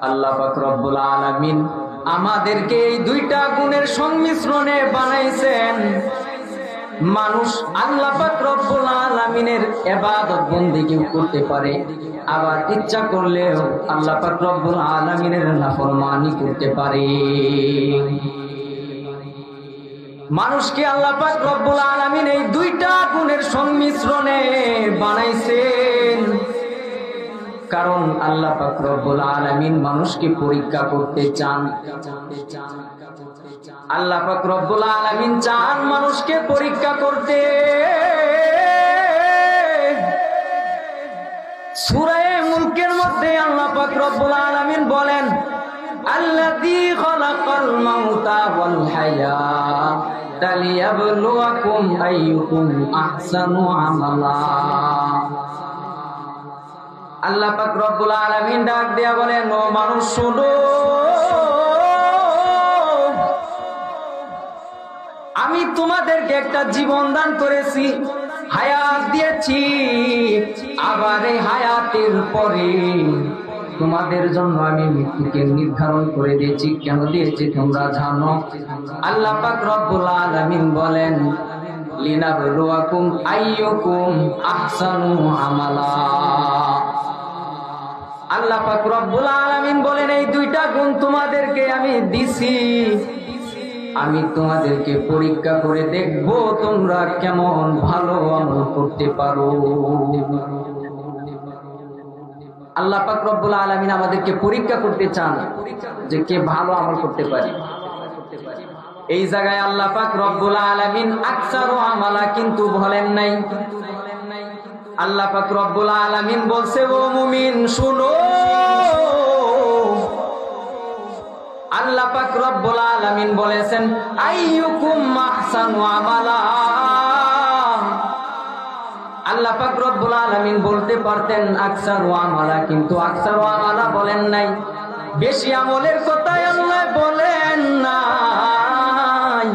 আল্লাহ পাক রব্বুল আলামিন আমাদেরকে এই দুইটা গুণের সংমিশ্রণে বানাইছেন। মানুষ আল্লাহ পাক রব্বুল আলামিনের ইবাদত বন্দেগী করতে পারে, আবার ইচ্ছা করলেও আল্লাহ পাক রব্বুল আলামিনের নাফরমানি করতে পারে। মানুষকে আল্লাহ পাক রব্বুল আলামিন এই দুইটা গুণের সংমিশ্রণে বানাইছেন, কারণ আল্লাহ পাক রব্বুল আলামিন মানুষকে পরীক্ষা করতে চান। আল্লাহ পাক রব্বুল আলামিন চান মানুষকে পরীক্ষা করতে। সূরা মুলকের মধ্যে আল্লাহ পাক রব্বুল আলামিন বলেন, আল্লাযী খালাকাল মাউতা ওয়াল হায়াতা লিয়াবলুয়াকুম আইয়ুকুম আহসানু আমালা। আল্লাহ পাক রব্বুল আলামিন ডাক দিয়া বলেন, ও মানুষ শোনো, আমি তোমাদেরকে একটা জীবন দান করেছি, হায়াত দিয়েছি, আবার এই হায়াতের পরে তোমাদের জন্য আমি মৃত্যুকে নির্ধারণ করে দিয়েছি। কেন দিয়েছি তোমরা জানো? আল্লাহ পাক রব্বুল আলামিন বলেন, লিনাবলুয়াকুম আইয়ুকুম আহসানু আমালা। আল্লাহ পাক রব্বুল আলামিন বলেন, এই দুইটা গুণ তোমাদেরকে আমি দিছি, আমি তোমাদেরকে পরীক্ষা করে দেখব তোমরা কেমন ভালো আমল করতে পারো। আল্লাহ পাক রব্বুল আলামিন আমাদেরকে পরীক্ষা করতে চান যে কে ভালো আমল করতে পারে। এই জায়গায় আল্লাহ পাক রব্বুল আলামিন আকসারু আমালা কিন্তু বলেন নাই। আল্লাহ পাক রব্বুল আলামিন বলছে, ও মুমিন শুনো, আল্লাহ পাক রব্বুল আলামিন বলেছেন আইয়ুকুম আহসানু আমালা। আল্লাহ পাক রব্বুল আলামিন বলতে পারতেন আকসারু আমালা, কিন্তু আকসারু আমালা বলেন নাই। বেশি আমলের কথাই আল্লাহ বলেন নাই।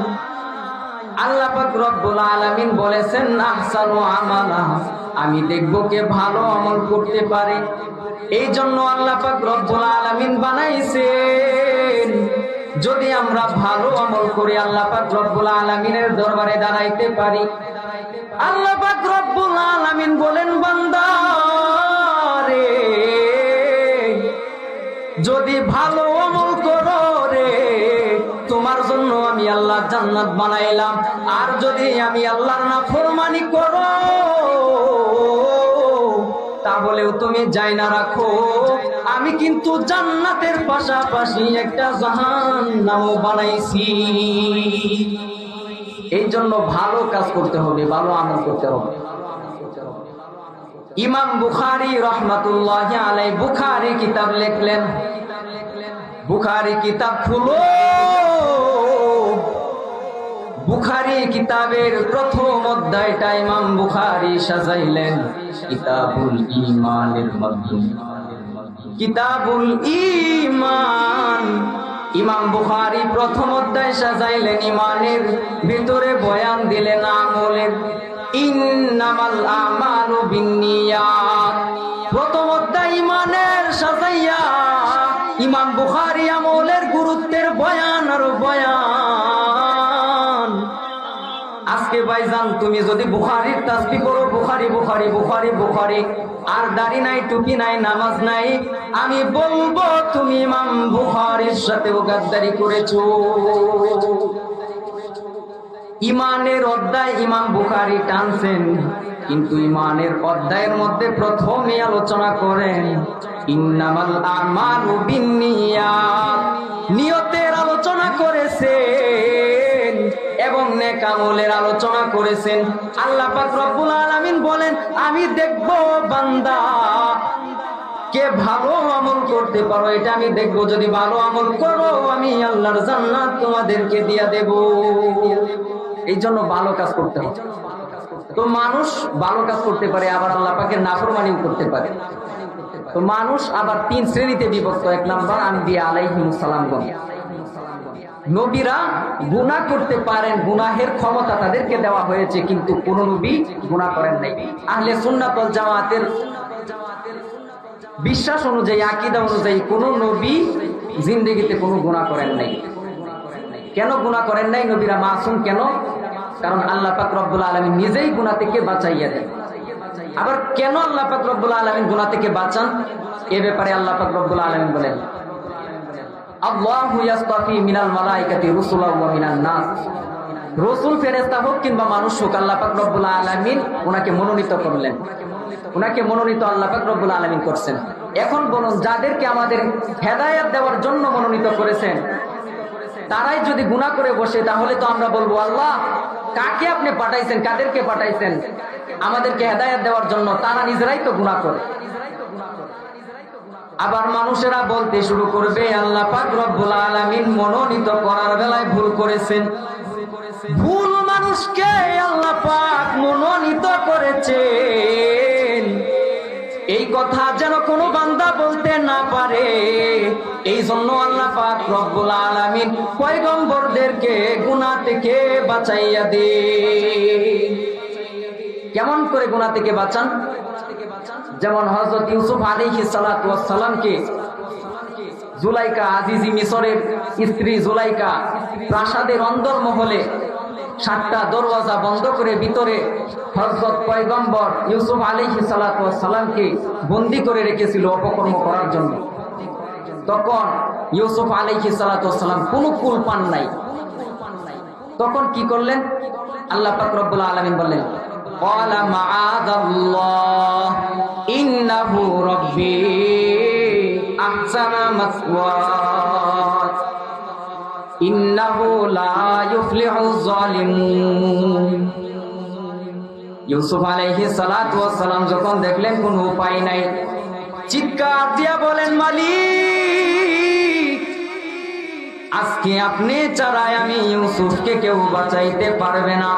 আল্লাহ পাক রব্বুল আলামিন বলেছেন আহসানু আমালা, আমি দেখব কে ভালো আমল করতে পারে। এই জন্য আল্লাহ পাক রব্বুল আলামিন বানাইছেন, যদি আমরা ভালো আমল করি আল্লাহ পাক রব্বুল আলামিনের দরবারে দাঁড়াইতে পারি। আল্লাহ পাক রব্বুল আলামিন বলেন, বান্দা রে, যদি ভালো আমল করো রে, তোমার জন্য আমি আল্লাহ জান্নাত বানাইলাম। আর যদি আমি আল্লাহর নাফরমানি করো, তাহলেও তুমি যাই না রাখো, আমি কিন্তু জান্নাতের পাশাপাশি একটা জাহান্নামও বানাইছি। এই জন্য ভালো কাজ করতে হবে, ভালো আমল করতে হবে। ইমাম বুখারী রাহমাতুল্লাহি আলাইহি বুখারী কিতাব লিখলেন। বুখারী কিতাব খুলো, বুখারী কিতাবের প্রথম অধ্যায়টা ইমাম বুখারী সাজাইলেন কিতাবুল ঈমানের মাধ্যমে। কিতাবুল ঈমান, ইমাম বুখারী প্রথম অধ্যায় সাজাইলেন ঈমানের, ভিতরে বয়ান দিলেন আমলের। ইন্নামাল আমালু বিন্নিয়াত, প্রথম অধ্যায় ঈমানের সাজাইয়া ইমাম বুখারী আমলের গুরুত্বের বয়ান আর বয়ান। আজকে ভাইজান তুমি যদি বুখারীর তাসবিহ করো, বুখারী বুখারী বুখারী বুখারী, আর দাড়ি নাই, টুপি নাই, নামাজ নাই, আমি বলবো তুমি ইমাম বুখারীর সাথেও গাদ্দারি করেছো। ঈমানের অধ্যায় ইমাম বুখারী টানছেন, কিন্তু ঈমানের অধ্যায়ের মধ্যে প্রথমে আলোচনা করেন ইন্নামাল আমালু বিন্নিয়াত, নিয়তের আলোচনা করেছেন এবং নেক আমলের আলোচনা করেছেন। আল্লাহ পাক রব্বুল আলামিন বলেন, আমি দেখব বান্দা কে ভালো আমল করতে পারো, এটা আমি দেখব। যদি ভালো আমল করো, আমি আল্লাহর জান্নাত তোমাদেরকে দিয়া দেব। এই জন্য ভালো কাজ করতে হবে। তো মানুষ ভালো কাজ করতে পারে, আবার আল্লাহ পাকের নাফরমানিও করতে পারে। তো মানুষ আবার তিন শ্রেণীতে বিভক্ত। এক নাম্বার আম্বিয়া আলাইহিমুস সালামগণ, নবীরা গুনাহ করতে পারেন, গুনাহের ক্ষমতা তাদেরকে দেওয়া হয়েছে, কিন্তু কোন নবী গুনাহ করেন নাই। আহলে সুন্নাত ওয়াল জামাতের বিশ্বাস অনুযায়ী, আকীদা অনুযায়ী কোন নবী জিন্দেগিতে কোনো গুনাহ করেন নাই। কেন গুনাহ করেন নাই? নবীরা মাসুম কেন? কারণ আল্লাহ পাক রব্বুল আলামিন নিজেই গুনাহ থেকে বাঁচাইয়া দেন। আবার কেন আল্লাহ পাক রব্বুল আলামিন গুনাহ থেকে বাঁচান? এ ব্যাপারে আল্লাহ পাক রব্বুল আলামিন বলেন, আল্লাহু ইয়াসতাফি মিনাল মালাইকাতি রুসুলাও ওয়া মিনান নাস। রাসূল ফেরেশতা হোক কিংবা মানুষ হোক, আল্লাহ পাক রব্বুল আলামিন ওনাকে মনোনীত করলেন। ওনাকে মনোনীত আল্লাহ পাক রব্বুল আলামিন করছেন। এখন বলুন, যাদেরকে আমাদের হেদায়েত দেওয়ার জন্য মনোনীত করেছেন তারাই যদি গুনাহ করে বসে, তাহলে তো আমরা বলবো, আল্লাহ কাকে আপনি পাঠাইছেন, কাদেরকে পাঠাইছেন আমাদেরকে হেদায়েত দেওয়ার জন্য? তারা নিজেরাই তো গুনাহ করে। আবার মানুষেরা বলতে শুরু করবে, আল্লাহ পাক রব্বুল আলামিন মনোনীত করার বেলায় ভুল করেছেন। ভুল মানুষকে আল্লাহ পাক মনোনীত করেছেন, এই কথা যেন কোনো বান্দা বলতে না পারে। এই জন্য আল্লাহ পাক রব্বুল আলামিন পয়গম্বরদেরকে গুনাহ থেকে বাঁচাইয়া দেন। কেমন করে গুনাহ থেকে বাঁচান? যেমন হযরত ইউসুফ আলাইহিস সালাতু ওয়াস সালামকে জুলাইকা, আজিজি মিশরের স্ত্রী জুলাইকা, প্রাসাদের অন্দরমহলে 7টা দরওয়াজা বন্ধ করে ভিতরে হযরত পয়গম্বর ইউসুফ আলাইহিস সালাতু ওয়াস সালামকে বন্দী করে রেখেছিল অপকর্ম করার জন্য। তখন ইউসুফ আলাইহিস সালাতু ওয়াস সালাম কোনো কুল পান নাই। তখন কি করলেন? আল্লাহ পাক রব্বুল আলামিন বললেন, ক্বালা মাআযাল্লাহ ইন্নাহু রাব্বী আহসানা মাসওয়ায় ইন্নাহু লা ইউফলিহুজ জালিমুন। ইউসুফ আলাইহিস সালাতু ওয়াস সালাম যখন দেখলেন কোনো উপায় নাই, চিৎকার দিয়া বলেন, মালিক, আজকে আপনি ছাড়াই আমি ইউসুফকে কেউ বাঁচাইতে পারবে না।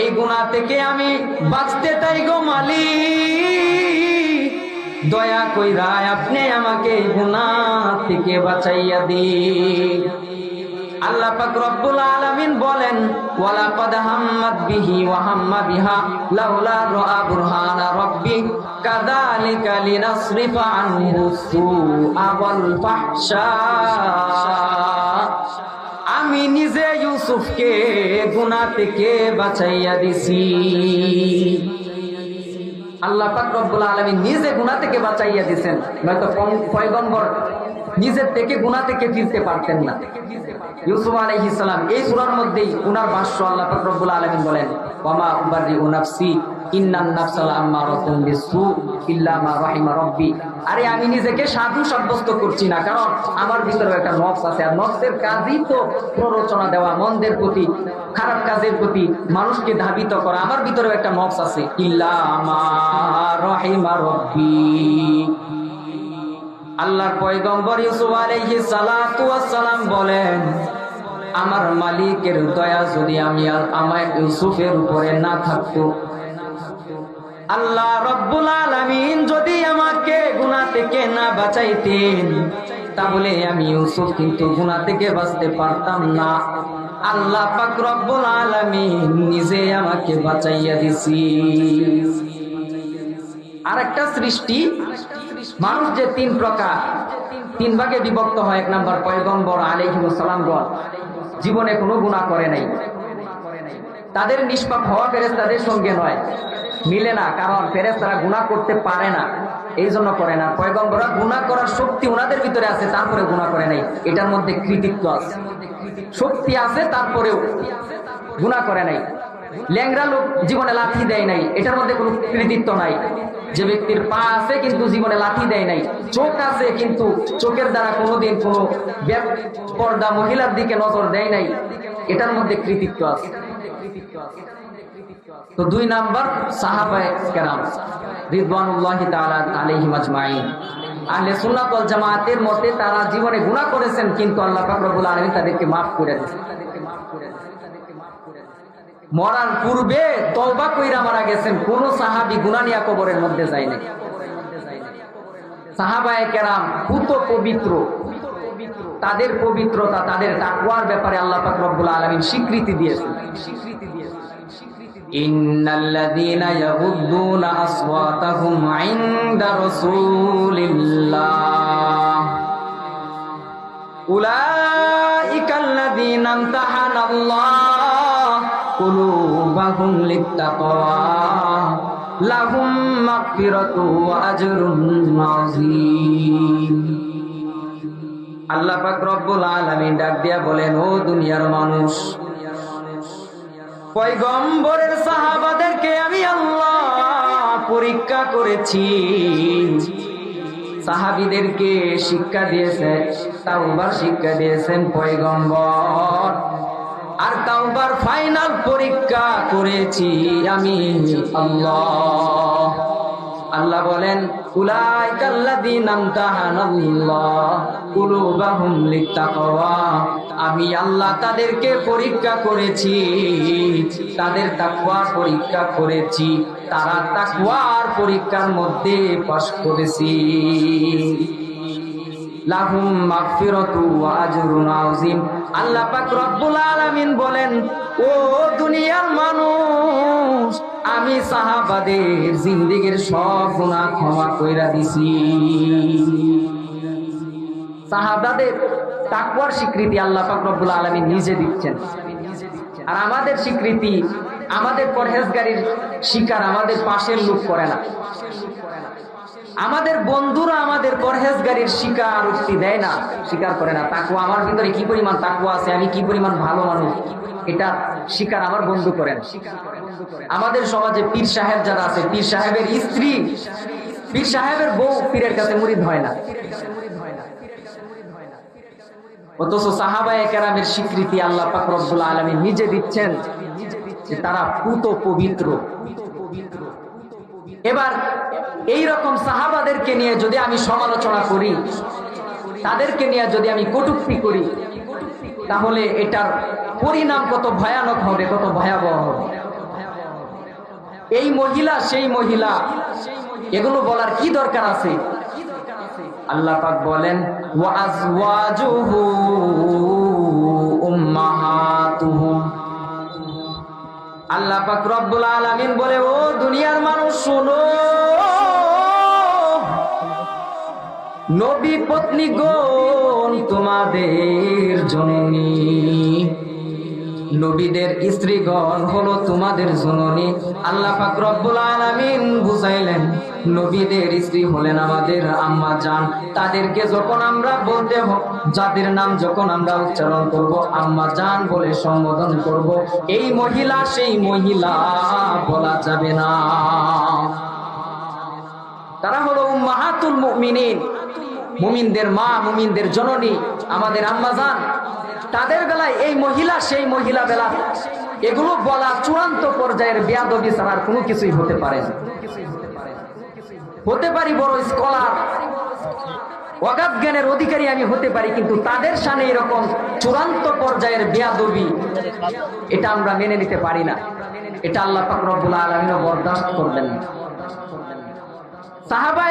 এই গুনাহ থেকে আমি বাঁচতে চাই গো মালিক, দয়া কইরা আপনি আমাকে এই গুনাহ থেকে বাঁচাইয়া দিন। আল্লাহ পাক রব্বুল আলামিন বলেন, ওয়ালাকাদ হাম্মাত বিহি ওয়া হাম্মা বিহা লাউলা রাআ বুরহানা রাব্বি কাযালিকা লিনাসরিফা আনহু সুআ ওয়াল ফাহশা। আমি নিজে ইউসুফকে গুনাহ থেকে বাঁচাইয়া দিছি। আল্লাহ পাক রব্বুল আলামিন নিজে গুনাহ থেকে বাঁচাইয়া দিবেন, নয়তো পয়গম্বর নিজের থেকে গুনাহ থেকে ফিরতে পারতেন না। ইউসুফ আলাইহিস সালাম এই সূরার মধ্যেই উনার ভাষ্য আল্লাহ পাক রব্বুল আলামিন বলেন, ওয়ামা উবাররিউ নাফসি ইন্নান নাফসা লাআম্মারাতুন বিসসু ইল্লা মা রাহিমা রাব্বি। আরে আমি নিজেকে সাধু সাব্যস্ত করছি না, কারণ আমার ভিতরে একটা নফস আছে, আর নফসের কাজই তো প্ররোচনা দেওয়া, মন্দের প্রতি, খারাপ কাজের প্রতি মানুষকে ধাবিত করা। আমার ভিতরে একটা নফস আছে, ইল্লা মা রাহিমা রাব্বি। আল্লাহর পয়গম্বর ইউসুফ আলাইহিস সালাতু ওয়াস সালাম বলেন, আমার মালিকের দয়া যদি আমার ইউসুফের উপরে না থাকতো, আল্লাহ রব্বুল আলামিন যদি আমাকে গুনাহ থেকে না বাঁচাইতেন, তাহলে আমি ইউসুফ কিন্তু গুনাহ থেকে বাঁচতে পারতাম না। আল্লাহ পাক রব্বুল আলামিন নিজে আমাকে বাঁচাইয়া দিছি। আরেকটা সৃষ্টি, মানুষ যে 3 প্রকার, 3 ভাগে বিভক্ত হয়। 1 নাম্বার, পয়গম্বর আলাইহিস সালামগণ জীবনে কোনো গুনাহ করে নাই, তাদের নিষ্পাপ হওয়া ফেরেশতাদের সঙ্গে নয়, মিলে না, কারণ ফেরেশতারা গুনাহ করতে পারে না, এই জন্য করে না। পয়গম্বররা গুনাহ করার শক্তি ওনাদের ভিতরে আছে, তারপরে গুনাহ করে নাই, এটার মধ্যে কৃতিত্ব আছে। শক্তি আছে তারপরেও গুনাহ করে নাই। ল্যাংড়া লোক জীবনে লাঠি দেয় নাই, এটার মধ্যে কোনো কৃতিত্ব নাই। যে ব্যক্তির পা আছে কিন্তু জীবনে লাঠি দেয় নাই, চোখ আছে কিন্তু চোখের দ্বারা কোনোদিন কোনো পর্দা মহিলার দিকে নজর দেয় নাই, এটার মধ্যে কৃতিত্ব আছে। তো 2 নাম্বার, সাহাবায়ে কেরাম রিদওয়ানুল্লাহি তাআলা আলাইহিম আজমাইন। আহলে সুন্নাত ওয়াল জামাতের মতে তারা জীবনে গুনাহ করেছেন, কিন্তু আল্লাহ পাক রব্বুল আলামিন তাদেরকে maaf করে দিয়েছেন। মরার পূর্বে তওবা কইরা মারা গেছেন, কোন সাহাবী গুনাহ নিয়ে কবরের মধ্যে যায় নাই। সাহাবায়ে কেরাম পুত পবিত্র, তাদের পবিত্রতা, তাদের তাকওয়ার ব্যাপারে আল্লাহ পাক রব্বুল আলামিন স্বীকৃতি দিয়েছেন। ইন্নাল্লাযীনা ইয়াগুদ্দুনা আসওয়াতাহুম ইনদা রাসূলিল্লাহ উলাইকাল্লাযীনা ইমতাহানাল্লাহু কুলুবাহুম লিত্তাকওয়া লাহুম মাগফিরাতু ওয়া আজরুন আযীম। আল্লাহ পাক রব্বুল আলামিন ডাক দিয়া বলেন, ও দুনিয়ার মানুষ, পয়গম্বরের সাহাবাদেরকে আমি আল্লাহ পরীক্ষা করেছি। সাহাবীদেরকে শিক্ষা দিয়েছেন, তাওবার শিক্ষা দিয়েছেন পয়গম্বর, আর তাওবার ফাইনাল পরীক্ষা করেছি আমি আল্লাহ। আল্লাহ বলেন, উলাইকাল্লাযীনা ইমতাহানাল্লাহু কুলুবাহুম লিত্তাকওয়া, আমি আল্লাহ তাদেরকে পরীক্ষা করেছি, তাদের তাকওয়ার পরীক্ষা করেছি, তারা তাকওয়ার পরীক্ষার মধ্যে পাস করেছি। লাহুম মাগফিরাতু ওয়া আজরুন আযীম। আল্লাহ পাক রব্বুল আলামিন বলেন, ও দুনিয়ার মানুষ, আমি সাহাবাদের জিন্দেগীর সব গুনাহ ক্ষমা কইরা দিছি। সাহাবাদের তাকওয়ার স্বীকৃতি আল্লাহ পাক রব্বুল আলামিন নিজে দিচ্ছেন, আর আমাদের স্বীকৃতি, আমাদের পরহেজগারির শিকার আমাদের পাশের লোক করে না। আমাদের বন্ধুরা আমাদের পরহেজগারির শিকার উক্তি দেয় না, স্বীকার করে না। তাকওয়া আমার ভিতরে কি পরিমাণ তাকওয়া আছে, আমি কি পরিমাণ ভালো মানুষ, এটা স্বীকার আমার বন্ধু করেন। আমাদের সমাজে পীর সাহেব যারা আছে, পীর সাহেবের স্ত্রী, পীর সাহেবের বউ পীরের কাছে মুরিদ হয় না, অথচ সাহাবায়ে কেরামের স্বীকৃতি আল্লাহ পাক রব্বুল আলামিন নিজে দিচ্ছেন যে তারা পুত পবিত্র। এবার এই রকম সাহাবাদেরকে নিয়ে যদি আমি সমালোচনা করি, তাদেরকে নিয়ে যদি আমি কটূক্তি করি, তাহলে এটার পরিণাম কত ভয়ানক হবে, কত ভয়াবহ হবে। এই মহিলা সেই মহিলা, এগুলো বলার কি দরকার আছে? আল্লাহ পাক বলেন, ওয়া আজওয়াজুহু উম্মাহাতুহুম। আল্লাহ পাক রব্বুল আলামিন বলে, ও দুনিয়ার মানুষ শোনো, নবী পত্নীগণ তোমাদের জননী, নবীদের স্ত্রীগণ হলো তোমাদের জননী। আল্লাহ পাক রব্বুল আলামিন বুঝাইলেন, নবীদের স্ত্রী হলেন আমাদের আম্মা জান। তাদেরকে যখন আমরা বলতে, যাদের নাম যখন আমরা উচ্চারণ করব, আম্মা জান বলে সম্বোধন করব, এই মহিলা সেই মহিলা বলা যাবে না। তারা হলো উম্মাহাতুল মুমিনিন, মুমিনদের মা, মুমিনদের জননী, আমাদের আম্মা জান। তাদের বেলায় এই মহিলা সেই মহিলা বেলা, এগুলো বলা চূড়ান্ত পর্যায়ের বেয়াদবি ছাড়া কোনো কিছুই হতে পারে না। হতে পারি বড় স্কলার, অগাধ জ্ঞানের অধিকারী আমি হতে পারি, কিন্তু তাদের সামনে এরকম চূড়ান্ত পর্যায়ের বেয়াদবি, এটা আমরা মেনে নিতে পারি না। এটা আল্লাহ পাক রব্বুল আলামিন বরদাস্ত করবেন না। সাহাবা